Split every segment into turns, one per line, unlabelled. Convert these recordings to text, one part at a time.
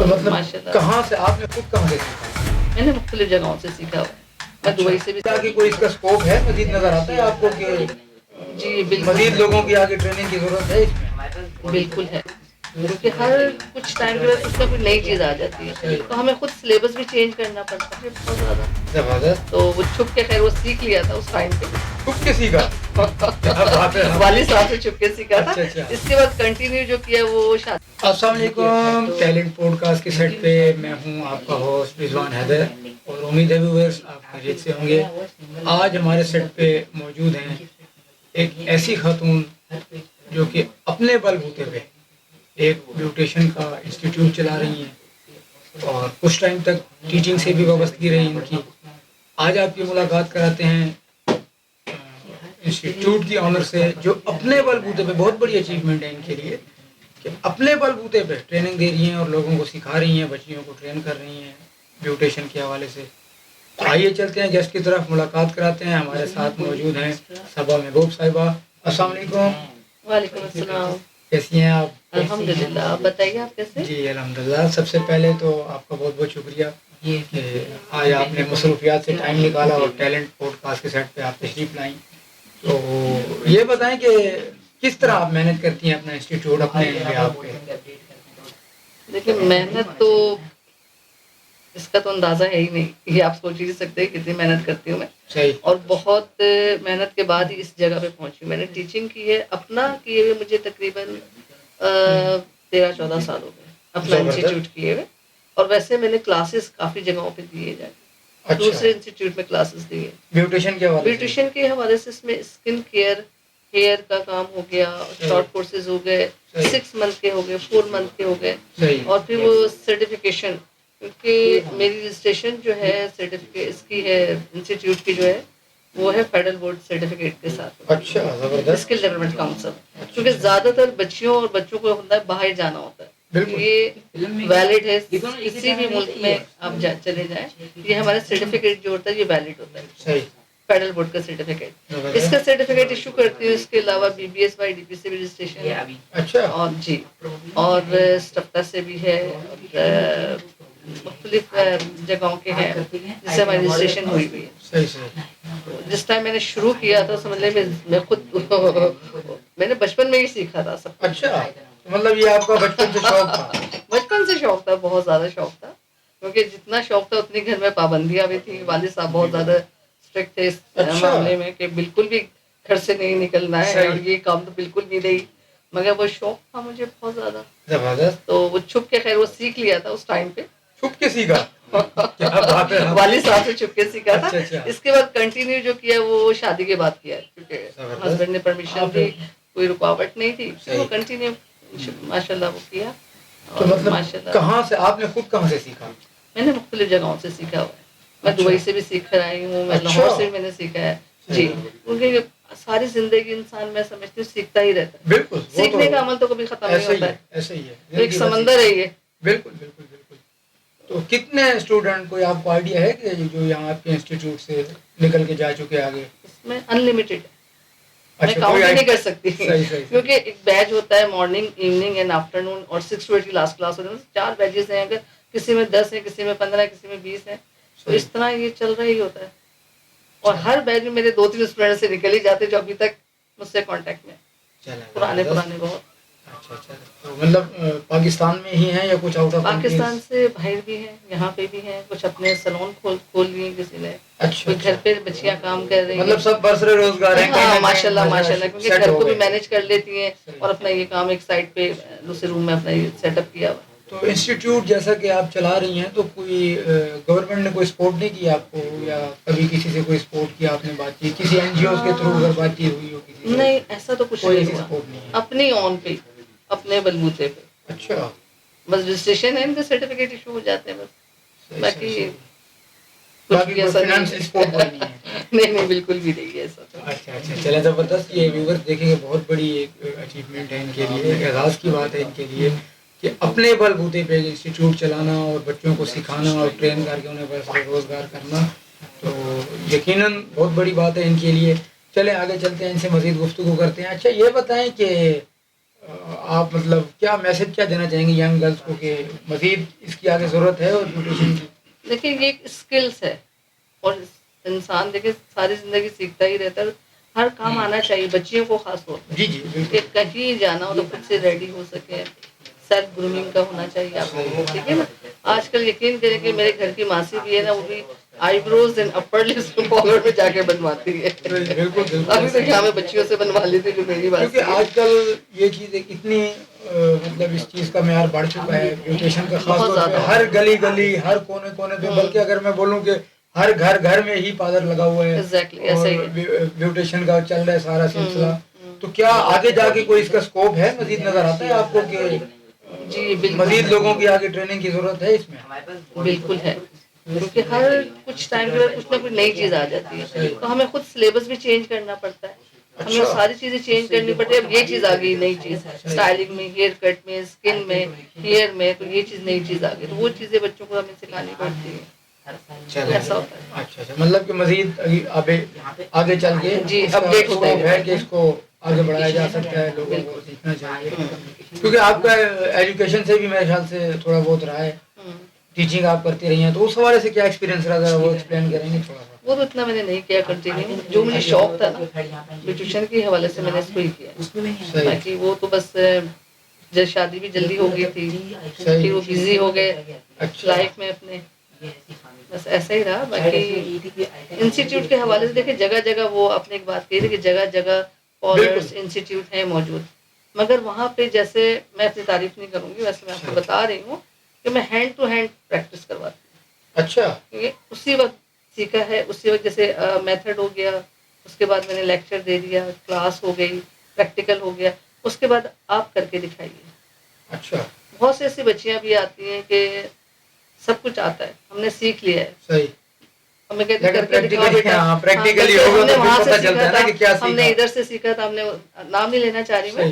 تو
اور
مطلب
ماشاء
کہاں سے آپ نے خود کہاں سے سیکھا؟
میں نے مختلف جگہوں سے سیکھا ہوا ہے. میں دبئی سے بھی.
کہ کوئی اس کا اسکوپ ہے مزید نظر آتا ہے آپ کو کہ
جی بالکل
مزید لوگوں کی آگے ٹریننگ کی ضرورت ہے اس میں؟
بالکل ہے، کیونکہ ہر کچھ ٹائم کے بعد کچھ نہ کچھ نئی چیز آ جاتی ہے، تو ہمیں خود سلیبس بھی چینج کرنا پڑتا ہے بہت زیادہ.
زبردست.
تو وہ چھپ کے خیر وہ سیکھ لیا تھا اس ٹائم پہ.
چھپ کے سیکھا؟
والد صاحب سے چھپ کے سیکھا تھا.
اچھا.
اس کے بعد کنٹینیو جو کیا وہ شادی.
السلام علیکم، ٹیلنٹ پوڈ کاسٹ کے سیٹ پہ میں ہوں آپ کا ہوسٹ رضوان حیدر، اور امید ہے ویورز آپ خیریت سے ہوں گے. آج ہمارے سیٹ پہ موجود ہیں ایک ایسی خاتون جو کہ اپنے بل بوتے پہ ایک بیوٹیشن کا انسٹیٹیوٹ چلا رہی ہیں اور کچھ ٹائم تک ٹیچنگ سے بھی وابستگی رہی ان کی. آج آپ کی ملاقات کراتے ہیں انسٹیٹیوٹ کی آنر سے، جو اپنے بل بوتے پہ بہت بڑی اچیومنٹ ہے ان کے لیے کہ اپنے بل بوتے پہ ٹریننگ دے رہی ہیں اور لوگوں کو سکھا رہی ہیں، بچیوں کو ٹرین کر رہی ہیں بیوٹیشن کے حوالے سے. آئیے چلتے ہیں گیسٹ کی طرف، ملاقات کراتے ہیں. ہمارے ساتھ موجود ہیں صبا محبوب صاحبہ. السلام علیکم.
وعلیکم السلام.
کیسی ہیں آپ؟
الحمدللہ، آپ بتائیے آپ کیسے؟
جی الحمدللہ. سب سے پہلے تو آپ کا بہت بہت شکریہ کہ آج آپ نے مصروفیات سے ٹائم نکالا اور ٹیلنٹ پوڈ کاسٹ کے سیٹ پہ آپ تشریف لائیں. تو یہ بتائیں کہ کس طرح آپ محنت کرتی ہیں اپنا انسٹیٹیوٹ اپنے لیے آپ کے؟
دیکھیں محنت تو اس کا تو اندازہ ہے ہی نہیں، یہ آپ سوچ ہی نہیں سکتے کتنی محنت کرتی ہوں میں.
صحیح.
اور بہت محنت کے بعد ہی اس جگہ پہ پہنچی. میں نے ٹیچنگ کی ہے اپنا کیے ہوئے مجھے تقریباً 13-14 سال ہو گئے اپنا انسٹیٹیوٹ کیے ہوئے. اور ویسے میں نے کلاسز کافی جگہوں پہ دیے جائیں. دوسرے انسٹیٹیوٹ میں کلاسز دیے
بیوٹیشن کے حوالے سے.
بیوٹیشن کے حوالے سے اس میں اسکن کیئر، ہیئر کا کام ہو گیا، شارٹ کورسز ہو گئے، 6 منتھ کے ہو گئے، 4 منتھ کے ہو گئے. اور پھر وہ سرٹیفکیشن، کیونکہ میری رجسٹریشن جو ہے سرٹیفکیٹ اس کی ہے انسٹیٹیوٹ کی جو ہے وہ ہے فیڈرل بورڈ سرٹیفکیٹ کے ساتھ.
اچھا زبردست.
Skill development council. کیونکہ زیادہ تر بچیوں اور بچوں کو ہوتا ہے باہر جانا ہوتا ہے، یہ ویلڈ ہے کسی بھی ملک میں آپ چلے جائیں. یہ ہمارا سرٹیفکیٹ جو ہوتا ہے یہ ویلڈ ہوتا ہے.
صحیح.
فیڈرل بورڈ کا سرٹیفکیٹ، اس کا سرٹیفکیٹ ایشو کرتی ہوں. اس کے علاوہ BBS بائی DP سے بھی رجسٹریشن ہے.
اچھا.
اور جی اور اسٹفٹا سے بھی ہے، اور مختلف جگہوں کے ہیں جس سے ہماری رجسٹریشن ہوئی ہوئی ہے.
صحیح صحیح.
جس ٹائم میں نے شروع کیا تھا سمجھ لیں میں خود میں نے بچپن میں ہی سیکھا تھا سب.
اچھا مطلب یہ آپ کا بچپن سے شوق تھا؟
بچپن سے شوق تھا، بہت زیادہ شوق تھا. کیونکہ جتنا شوق تھا اتنی گھر میں پابندیاں بھی تھیں. والد صاحب بہت زیادہ اسٹرکٹ تھے اس معاملے میں کہ بالکل بھی گھر سے نہیں نکلنا ہے اور یہ کام تو بالکل بھی نہیں. مگر وہ شوق تھا مجھے بہت زیادہ.
زبردست.
تو وہ چھپ کے خیر وہ سیکھ لیا تھا اس ٹائم پہ.
چھپ کے سیکھا؟
والد صاحب سے چھپ کے سیکھا تھا. اس کے بعد کنٹینیو جو کیا وہ شادی کے بعد کیا ہے، کیونکہ ہسبینڈ نے پرمیشن دی، کوئی رکاوٹ نہیں تھی. وہ کنٹینیو ماشاء اللہ وہ کیا.
تو مطلب کہاں سے آپ نے خود کہاں سے سیکھا؟
میں نے مختلف جگہوں سے سیکھا ہوا ہے. میں دبئی سے بھی سیکھ کر آئی ہوں، میں لاہور سے بھی میں نے سیکھا ہے. جی کیونکہ ساری زندگی انسان میں سمجھتی ہوں سیکھتا ہی رہتا ہے.
بالکل.
سیکھنے کا عمل تو کبھی ختم نہیں ہوتا ہے.
ایسے ہی ہے.
ایک سمندر ہے یہ.
بالکل بالکل بالکل. تو کتنے اسٹوڈنٹ کوئی آپ کو آئیڈیا ہے کہ جو یہاں آپ کے انسٹیٹیوٹ سے نکل کے جا چکے آگے؟
اس میں انلمیٹڈ ہے، میں کاؤنٹ نہیں کر سکتی. کیونکہ ایک بیچ ہوتا ہے مارننگ، ایوننگ اینڈ آفٹرنون، اور 6 to 8 کی لاسٹ کلاس ہوتی ہے. 4 بیچز ہیں، اگر کسی میں 10 ہے، کسی میں 15 ہے، کسی میں 20 ہے. تو اس طرح یہ چل رہا ہی ہوتا ہے. اور ہر بیچ میں میرے 2-3 اسٹوڈنٹ سے نکل ہی جاتے جو ابھی تک مجھ سے کانٹیکٹ میں، پرانے بہت.
اچھا اچھا. تو مطلب پاکستان میں ہی ہیں یا کچھ آؤٹ آف
پاکستان سے باہر بھی ہیں، یہاں پہ بھی ہیں. کچھ اپنے سلون کھول لیے کسی نے. اچھا. گھر پہ بچیاں کام کر رہی ہیں.
مطلب سب برسر روزگار ہیں.
ہاں ماشاء اللہ ماشاء اللہ. کیونکہ گھر کو بھی مینج کر لیتی ہیں اور اپنا یہ کام ایک سائڈ پہ دوسرے روم میں اپنا یہ سیٹ اپ کیا ہوا.
تو انسٹیٹیوٹ جیسا کہ آپ چلا رہی ہیں تو کوئی گورنمنٹ نے کوئی سپورٹ نہیں کیا آپ کو، یا کبھی کسی سے کوئی سپورٹ کیا آپ نے؟ بات کی کسی NGOs کے تھرو اگر بات چیت ہوئی ہو کسی سے؟
نہیں ایسا تو کچھ نہیں ہوا. اپنی آن پہ، اپنے بلبوتے پہ.
اچھا.
بس رجسٹریشن ہے ان کے سرٹیفکیٹ ایشو ہو جاتے ہیں بس. باقی کچھ بھی ایسا نہیں بالکل بھی نہیں ہے ایسا.
اچھا اچھا. چلیں زبردست. یہ ویورز دیکھیں گے بہت بڑی ایک اچیومنٹ ہے ان کے لیے، اعزاز کی بات ہے ان کے لیے کہ اپنے بل بوتے پہ انسٹیٹیوٹ چلانا اور بچوں کو سکھانا اور ٹرین کر کے انہیں برسر روزگار کرنا، تو یقیناً بہت بڑی بات ہے ان کے لیے. چلیں آگے چلتے ہیں، ان سے مزید گفتگو کرتے ہیں. اچھا یہ بتائیں کہ آپ مطلب کیا میسج کیا دینا چاہیں گے ینگ گرلس کو کہ مزید اس کی آگے ضرورت ہے اور بیوٹیشین کی؟
دیکھیں یہ ایک اسکلس ہے اور انسان دیکھیں ساری زندگی سیکھتا ہی رہتا ہے. ہر کام آنا چاہیے بچیوں کو خاص طور پہ.
جی جی بالکل.
کہ کہیں جانا ہو تو خود سے ریڈی ہو سکے. سیلف گرومنگ کا ہونا چاہیے آپ کو. ٹھیک ہے نا. آج کل یقین کریں کہ میرے گھر کی ماسی بھی ہے نا, وہ بھی آئی بروز اینڈ اپر لپس پارلر میں جا کے بنواتی ہے.
بالکل.
ابھی تو کیا میں بچیوں سے بنوا لیتی جو میری بات.
کیونکہ آج کل یہ چیز اتنی مطلب اس چیز کا معیار بڑھ چکا ہے بیوٹیشن کا, خاص طور پہ ہر گلی گلی ہر کونے کونے پہ, بلکہ اگر میں بولوں کہ ہر گھر میں ہی پارلر لگا ہوا ہے اور بیوٹیشن کا چل رہا ہے سارا سلسلہ. تو کیا آگے جا کے کوئی اس کا اسکوپ ہے, مزید نظر آتا ہے آپ کو کہ
جی
مزید لوگوں کی آگے ٹریننگ کی ضرورت ہے اس میں؟
بالکل ہے, کیونکہ ہر کچھ ٹائم کے بعد کچھ نہ کچھ نئی چیز آ جاتی ہے, تو ہمیں خود سلیبس بھی چینج کرنا پڑتا ہے. ہمیں ساری چیزیں چینج کرنی پڑتی ہے. اب یہ چیز آ گئی نئی چیز, اسٹائلنگ میں, ہیئر کٹ میں, اسکن میں, ہیئر میں, تو یہ چیز نئی چیز آ گئی, تو وہ چیزیں بچوں کو ہمیں سکھانی پڑتی ہے. ایسا ہوتا ہے.
اچھا, مطلب کہ مزید آگے چل کے
جی اپڈیٹ ہوتا
ہے کہ اس کو آگے بڑھایا جا سکتا ہے, لوگوں کو سیکھنا چاہیے. کیونکہ آپ کا ایجوکیشن سے بھی میرے خیال سے تھوڑا بہت رہا ہے, ٹیچنگ آپ کرتی رہی ہیں, تو اس حوالے سے کیا ایکسپیرینس رہا ہے وہ ایکسپلین کریں گے تھوڑا سا؟
وہ تو اتنا میں نے نہیں کیا کنٹینیو, جو مجھے شوق تھا نا بیوٹیشین کے حوالے سے میں نے اس کو ہی کیا. باقی وہ تو بس جب شادی بھی جلدی ہو گئی تھی, پھر وہ بزی ہو گئے لائف میں اپنے, بس ایسا ہی رہا. باقی انسٹیٹیوٹ کے حوالے سے دیکھیں جگہ جگہ وہ آپ نے ایک بات کہی تھی کہ جگہ جگہ پارلرس انسٹیٹیوٹ ہیں موجود, مگر وہاں پہ جیسے میں اپنی تعریف نہیں کروں گی, ویسے میں آپ کو بتا رہی ہوں کہ میں ہینڈ ٹو ہینڈ پریکٹس کرواتی ہوں.
اچھا,
اسی وقت سیکھا ہے, اسی وقت جیسے میتھڈ ہو گیا, اس کے بعد میں نے لیکچر دے دیا, کلاس ہو گئی, پریکٹیکل ہو گیا, اس کے بعد آپ کر کے دکھائیے.
اچھا,
بہت سی ایسی بچیاں بھی آتی ہیں کہ سب کچھ آتا ہے, ہم نے سیکھ لیا ہے,
صحیح,
ہمیں کہتے ہیں کر کے دکھاؤ بیٹا. ہم نے وہاں سے سیکھا تھا, ہم نے ادھر سے سیکھا تھا, ہم نے نام نہیں لینا چاہ رہی میں,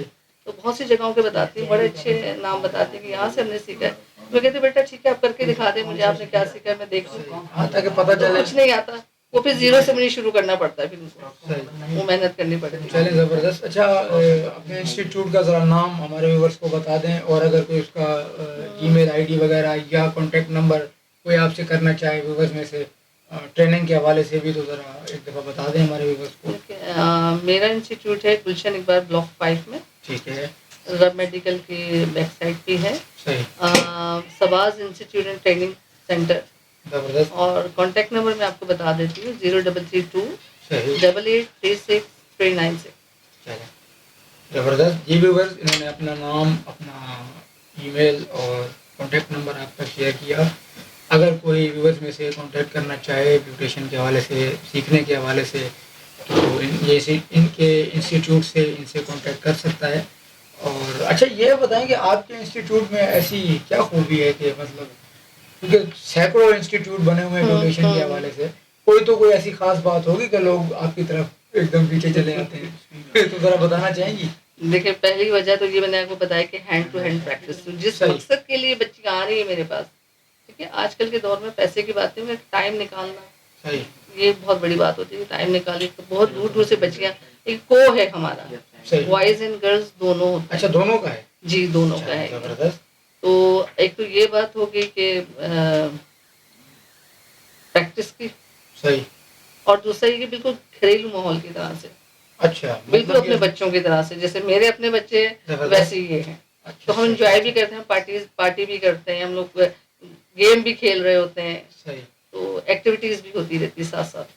تو بہت سی جگہوں کے بتاتی ہوں, بڑے اچھے نام بتاتے ہیں کہ یہاں سے ہم نے سیکھا ہے. میں کہتے بیٹا ٹھیک ہے آپ کر کے دکھا دیں مجھے, آپ نے کیا سیکھا ہے میں دیکھ لوں,
تاکہ پتہ چلے.
کچھ نہیں آتا, وہ پھر زیرو سے مجھے شروع کرنا پڑتا ہے, پھر وہ محنت کرنی پڑتی ہے.
چلیں زبردست. اچھا, اپنے انسٹیٹیوٹ کا ذرا نام ہمارے ویورس کو بتا دیں, اور اگر کوئی اس کا ای میل آئی ڈی وغیرہ یا کانٹیکٹ نمبر کوئی آپ سے کرنا چاہے ویورس میں سے ٹریننگ کے حوالے سے بھی, تو ذرا ایک دفعہ بتا دیں ہمارے ویورس کو.
میرا انسٹیٹیوٹ ہے گلشن اقبال بلاک 5 میں.
ٹھیک ہے,
رب میڈیکل کی بیک سائڈ بھی ہے. سباز انسٹیٹیوٹ اینڈ ٹریننگ سینٹر.
زبردست.
اور کانٹیکٹ نمبر میں آپ کو بتا دیتی ہوں 0332 8836 396.
زبردست. جی ویورس, انہوں نے اپنا نام, اپنا ای میل اور کانٹیکٹ نمبر آپ کا شیئر کیا. اگر کوئی ویورس میں سے کانٹیکٹ کرنا چاہے بیوٹیشن کے حوالے سے, سیکھنے کے حوالے سے, تو یہ ان کے انسٹیٹیوٹ سے ان سے کانٹیکٹ کر سکتا ہے. اور اچھا یہ بتائیں کہ آپ کے انسٹیٹیوٹ میں ایسی کیا خوبی ہے کہ مطلب, کیونکہ سینکڑوں انسٹیٹیوٹ بنے ہوئے ہیں بیوٹیشن کے حوالے سے, کوئی تو کوئی ایسی خاص بات ہوگی کہ لوگ آپ کی طرف ایک دم پیچھے چلے آتے ہیں, تو ذرا بتانا چاہیں گی؟
دیکھیں پہلی وجہ تو یہ میں نے آپ کو بتایا کہ ہینڈ ٹو ہینڈ پریکٹس, جس مقصد کے لیے بچی آ رہی ہے میرے پاس. ٹھیک ہے, آج کل کے دور میں پیسے کی بات نہیں, ٹائم نکالنا یہ بہت بڑی بات ہوتی ہے. ٹائم نکالی تو بہت دور دور سے بچیاں, ایک کو ہے ہمارا, بوائز اینڈ گرلز دونوں ہوتے ہیں.
اچھا, دونوں کا ہے؟
جی دونوں کا ہے. تو ایک تو یہ بات ہوگی کہ پریکٹس کی,
صحیح,
اور دوسرا یہ کہ بالکل گھریلو ماحول کی طرح سے.
اچھا,
بالکل اپنے بچوں کی طرح سے, جیسے میرے اپنے بچے ویسے یہ ہیں. تو ہم انجوائے بھی کرتے ہیں, پارٹی بھی کرتے ہیں, ہم لوگ گیم بھی کھیل رہے ہوتے ہیں.
صحیح, تو
ایکٹیویٹیز بھی ہوتی رہتی ہے ساتھ ساتھ.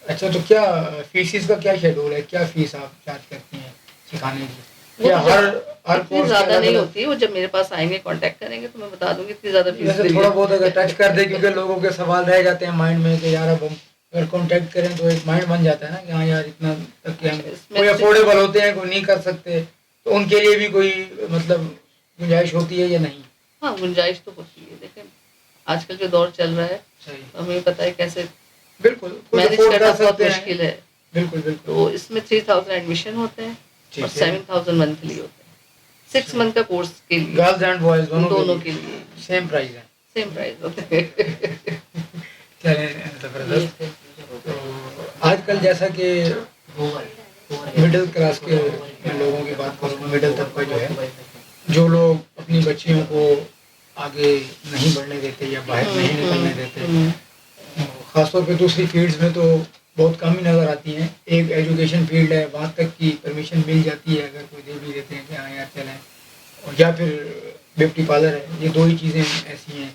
اچھا, تو کیا فیسز کا کیا شیڈول ہے, کیا فیس آپ چارج کرتی ہیں سکھانے کی؟
اتنی زیادہ نہیں ہوتی, وہ جب میرے پاس آئیں گے کانٹیکٹ کریں گے تو میں بتا دوں گی اتنی زیادہ فیس.
تھوڑا بہت اگر ٹچ کر دیں, کیونکہ لوگوں کے سوال رہ جاتے ہیں مائنڈ میں کہ یار اب ہم اگر کانٹیکٹ کریں تو ایک مائنڈ بن جاتا ہے نا کہ ہاں یار اتنا تک کہ ہم کوئی افورڈیبل ہوتے ہیں, کوئی نہیں کر سکتے, تو ان کے لیے بھی کوئی مطلب گنجائش ہوتی ہے یا نہیں؟
ہاں گنجائش تو ہوتی ہے. دیکھیں آج کل جو دور چل رہا ہے, ہمیں پتہ ہے کیسے
بالکل
مینیج کرنا بہت مشکل ہے.
بالکل بالکل.
تو اس میں 3000 ایڈمیشن ہوتے ہیں اور 7000 منتھلی ہوتے ہیں. 6 منتھ کا کورس کے لیے
گرلز اینڈ بوائز
دونوں کے لیے
سیم پرائز ہے.
سیم پرائز ہوتے ہیں.
آج کل جیسا کہ مڈل کلاس کے میں لوگوں کی بات کروں، مڈل طبقہ جو ہے، جو لوگ اپنی بچیوں کو آگے نہیں بڑھنے دیتے یا باہر نہیں نکلنے دیتے، خاص طور پہ دوسری فیلڈز میں تو بہت کم ہی نظر آتی ہیں. ایک ایجوکیشن فیلڈ ہے، وہاں تک کی پرمیشن مل جاتی ہے اگر کوئی دے بھی دیتے ہیں کہ ہاں یار چلیں، اور یا پھر بیوٹی پارلر ہے. یہ دو ہی چیزیں ایسی ہیں.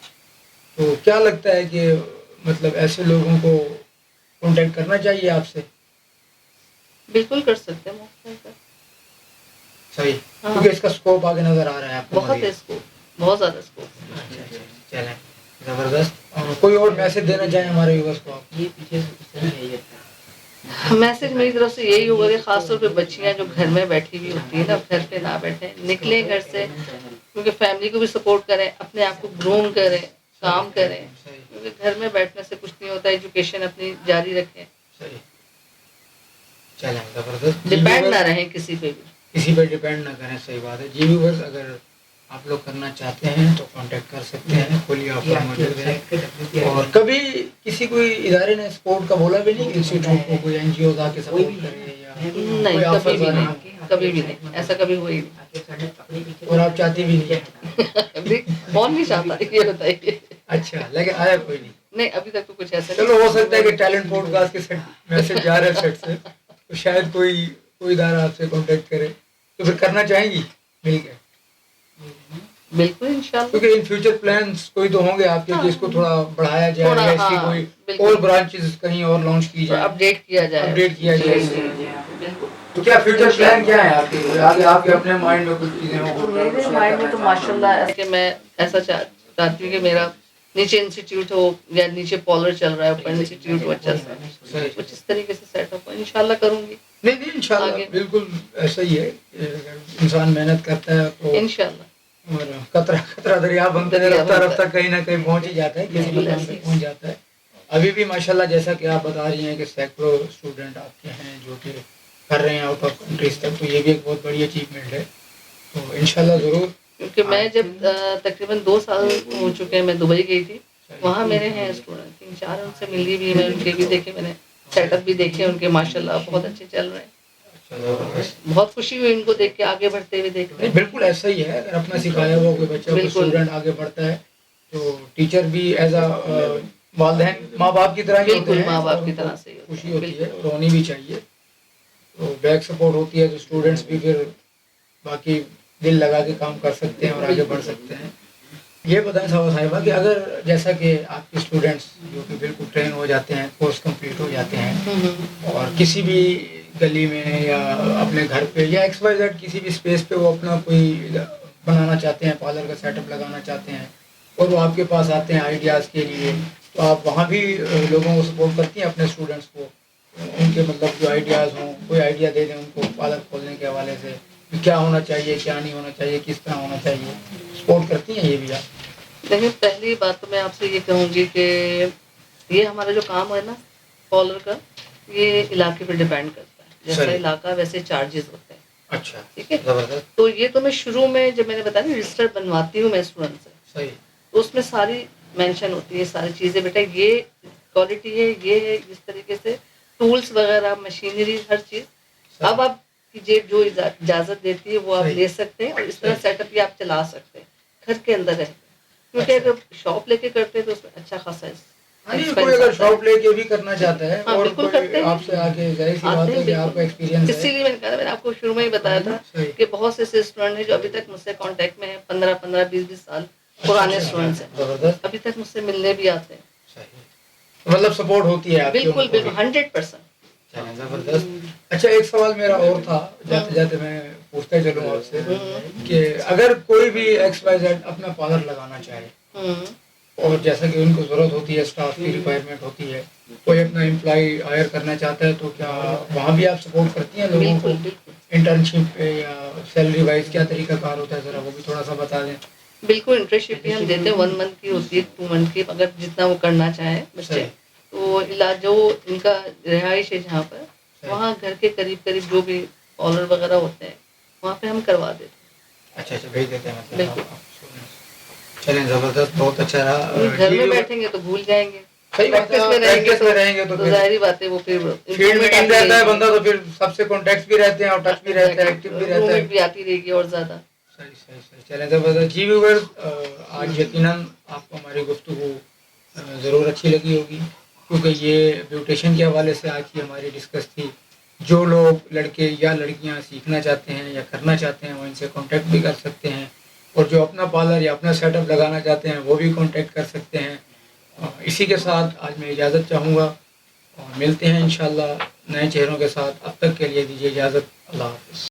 تو کیا لگتا ہے کہ مطلب ایسے لوگوں کو کانٹیکٹ کرنا چاہیے آپ سے؟
بالکل کر سکتے ہیں.
صحیح، کیونکہ اس کا اسکوپ آگے نظر آ رہا ہے آپ کو.
بہت ہے اسکوپ، بہت زیادہ اسکوپ.
چلیں زبردست. اور کوئی اور میسج دینا چاہیں ہمارے ویورز کو آپ؟
میسج میری طرف سے یہی ہوگا کہ خاص طور پہ بچیاں جو گھر میں بیٹھی ہوئی ہوتی ہیں نا، گھر پہ نہ بیٹھیں، نکلیں گھر سے، کیونکہ فیملی کو بھی سپورٹ کریں، اپنے آپ کو گروم کریں، کام کریں، کیونکہ گھر میں بیٹھنے سے کچھ نہیں ہوتا. ایجوکیشن اپنی جاری رکھیں.
چلیں زبردست.
ڈپینڈ نہ رہیں کسی پہ بھی،
کسی پہ ڈپینڈ نہ کریں. صحیح بات ہے. جی ویورز، اگر آپ لوگ کرنا چاہتے ہیں تو کانٹیکٹ کر سکتے ہیں، کھلی آفر موجود ہے. اور کبھی کسی کوئی ادارے نے سپورٹ کا بولا بھی نہیں کہ انسٹیٹیوٹ کو کوئی این جی اوز آ کے سپورٹ کرے یا
نہیں، کبھی بھی نہیں، کبھی بھی نہیں، ایسا کبھی ہوا ہی نہیں.
اور آپ چاہتی بھی نہیں؟
کون نہیں چاہتا، یہ بتائیے.
اچھا، لیکن آیا کوئی نہیں؟
نہیں، ابھی تک تو کچھ ایسا.
چلو ہو سکتا ہے کہ ٹیلنٹ پوڈ کاسٹ کے میسج جا رہا ہے سیٹ سے، تو شاید کوئی ادارہ آپ سے کانٹیکٹ کرے. تو پھر کرنا چاہیں گی مل کے؟
بالکل انشاءاللہ.
کیونکہ ان فیوچر پلانس کوئی تو ہوں گے آپ کے کہ اس کو تھوڑا بڑھایا جائے یا اس کی کوئی اور برانچز کہیں اور لانچ کی جائے،
اپڈیٹ کیا جائے.
تو کیا فیوچر پلان کیا ہے آپ کے؟ آگے آپ کے اپنے مائنڈ میں کچھ چیزیں ہوں؟
میرے مائنڈ میں تو ماشاءاللہ ہے کہ میں ایسا چاہتی ہوں کہ میرا نیچے انسٹیٹیوٹ ہو یا نیچے پارلر چل رہا ہے، اوپر انسٹیٹیوٹ ہو اچھا سا، کچھ اس طریقے سے سیٹ اپ ہو. انشاءاللہ کروں گی.
نہیں انشاءاللہ بالکل ایسا ہی ہے. اگر انسان محنت کرتا ہے تو
انشاءاللہ،
اور قطرہ دریا بنتا ہے، رفتہ رفتہ کہیں نہ کہیں پہنچ ہی جاتا ہے، کسی مقام پہ پہنچ جاتا ہے. ابھی بھی ماشاءاللہ جیسا کہ آپ بتا رہی ہیں کہ سینکڑوں اسٹوڈنٹ آپ کے ہیں جو کہ کر رہے ہیں آؤٹ آف کنٹریز تک، تو یہ بھی ایک بہت بڑی اچیومنٹ ہے. تو انشاءاللہ ضرور.
کیونکہ میں جب تقریباً 2 سال ہو چکے ہیں، میں دبئی گئی تھی، وہاں میرے ہیں اسٹوڈنٹ 3-4، ان سے ملی بھی میں، ان کے بھی دیکھے میں نے، سیٹ اپ بھی دیکھے ان کے، ماشاءاللہ بہت اچھے چل رہے ہیں. بہت خوشی ہوئی ان کو دیکھ کے، آگے بڑھتے ہوئے دیکھ کے.
بالکل ایسا ہی ہے. اگر اپنا سکھایا ہوا کوئی بچہ کوئی اسٹوڈنٹ آگے بڑھتا ہے تو ٹیچر بھی ایز اے والدین ماں باپ کی طرح ہی ہوتے ہیں،
ماں باپ کی طرح سے
خوشی ہوتی ہے، رونی بھی چاہیے. تو بیک سپورٹ ہوتی ہے تو اسٹوڈنٹس بھی پھر باقی دل لگا کے کام کر سکتے ہیں اور آگے بڑھ سکتے ہیں. یہ بتائیں صاحبہ کہ اگر جیسا کہ آپ کے اسٹوڈنٹس جو کہ بالکل ٹرین ہو جاتے ہیں، کورس کمپلیٹ ہو جاتے ہیں، اور کسی بھی گلی میں یا اپنے گھر پہ یا ایکس وائی زیڈ کسی بھی اسپیس پہ وہ اپنا کوئی بنانا چاہتے ہیں، پارلر کا سیٹ اپ لگانا چاہتے ہیں، اور وہ آپ کے پاس آتے ہیں آئیڈیاز کے لیے، تو آپ وہاں بھی لوگوں کو سپورٹ کرتی ہیں اپنے اسٹوڈنٹس کو، ان کے مطلب جو آئیڈیاز ہوں، کوئی آئیڈیا دے دیں ان کو پارلر کھولنے کے حوالے سے، کیا ہونا چاہیے کیا نہیں ہونا چاہیے، کس طرح ہونا چاہیے، سپورٹ کرتی ہیں یہ بھی آپ؟
لیکن پہلی بات تو میں آپ سے یہ کہوں گی کہ یہ ہمارا جو کام ہے نا پارلر کا، یہ علاقے پہ ڈیپینڈ کرتا ہے. جیسا علاقہ ویسے چارجز ہوتے ہیں.
اچھا،
ٹھیک ہے. تو یہ تو میں شروع میں جب میں نے بتایا نا رجسٹر بنواتی ہوں میں اسٹوڈنٹ سے، تو اس میں ساری مینشن ہوتی ہے ساری چیزیں، بیٹا یہ کوالٹی ہے، یہ ہے، اس طریقے سے ٹولس وغیرہ، مشینری، ہر چیز. اب آپ کی جو اجازت دیتی ہے وہ آپ لے سکتے ہیں، اور اس طرح سیٹ اپ بھی آپ چلا سکتے ہیں گھر کے اندر رہ. کیونکہ اگر شاپ لے کے کرتے ہیں تو اس میں اچھا خاصا ہے.
کوئی اگر شاپ لے کے بھی کرنا چاہتا ہے اور
بالکل کرتے ہیں
آپ سے آگے، ظاہر سی بات ہے کہ آپ کا ایکسپیرینس ہے.
اسی لیے میں نے کہا، میں نے آپ کو شروع میں ہی بتایا تھا کہ بہت سے اسٹوڈنٹ ہیں جو ابھی تک مجھ سے کانٹیکٹ میں ہیں، 15 20 سال پرانے اسٹوڈنٹس ہیں، ابھی تک مجھ سے ملنے بھی آتے ہیں.
مطلب سپورٹ ہوتی ہے آپ کی؟
بالکل 100%.
زبردست. اچھا، ایک سوال میرا اور تھا، جاتے جاتے میں پوچھتا چلوں آپ سے کہ اگر کوئی بھی ایکس وائی زیڈ اپنا پارلر لگانا چاہے، اور جیسا کہ ان کو ضرورت ہوتی ہے، اسٹاف کی ریکوائرمنٹ ہوتی ہے، کوئی اپنا امپلائی ہائر کرنا چاہتا ہے، تو کیا وہاں بھی آپ سپورٹ کرتی ہیں لوگوں کو انٹرنشپ پہ یا سیلری وائز کیا طریقہ کار ہوتا ہے؟ ذرا وہ بھی تھوڑا سا بتا دیں.
بالکل انٹرنشپ بھی ہم دیتے ہیں، 1 منتھ کی ہوتی ہے، 2 منتھ کی، اگر جتنا وہ کرنا چاہیں بچے. تو علاج جو ان کا رہائش ہے جہاں پر، وہاں گھر کے قریب قریب جو بھی پارلر وغیرہ ہوتے ہیں وہاں پہ ہم کروا دیتے ہیں.
اچھا بھیج دیتے ہیں مطلب. چلیں زبردست، بہت اچھا رہا.
گھر میں بیٹھیں گے تو بھول جائیں گے.
صحیح بات ہے،
پریکٹس میں رہیں گے
پریکٹس میں رہیں گے تو
تو
پھر
ظاہری بات ہے وہ پھر
فیلڈ میں ان رہتا ہے بندہ تو پھر سب سے کانٹیکٹ بھی رہتے ہیں اور ٹچ بھی رہتا ہے، ایکٹیو بھی رہتا ہے.
بھی آتی رہے گی اور زیادہ.
صحیح صحیح صحیح. چلیں زبردست. جی ویورز، آج یقیناً آپ کو ہماری گفتگو ضرور اچھی لگی ہوگی، کیونکہ یہ بیوٹیشن کے حوالے سے آج کی ہماری ڈسکس تھی. جو لوگ لڑکے یا لڑکیاں سیکھنا چاہتے ہیں یا کرنا چاہتے ہیں وہ ان سے کانٹیکٹ بھی کر سکتے ہیں، اور جو اپنا پارلر یا اپنا سیٹ اپ لگانا چاہتے ہیں وہ بھی کانٹیکٹ کر سکتے ہیں. اسی کے ساتھ آج میں اجازت چاہوں گا، اور ملتے ہیں انشاءاللہ نئے چہروں کے ساتھ. اب تک کے لیے دیجیے اجازت. اللہ حافظ.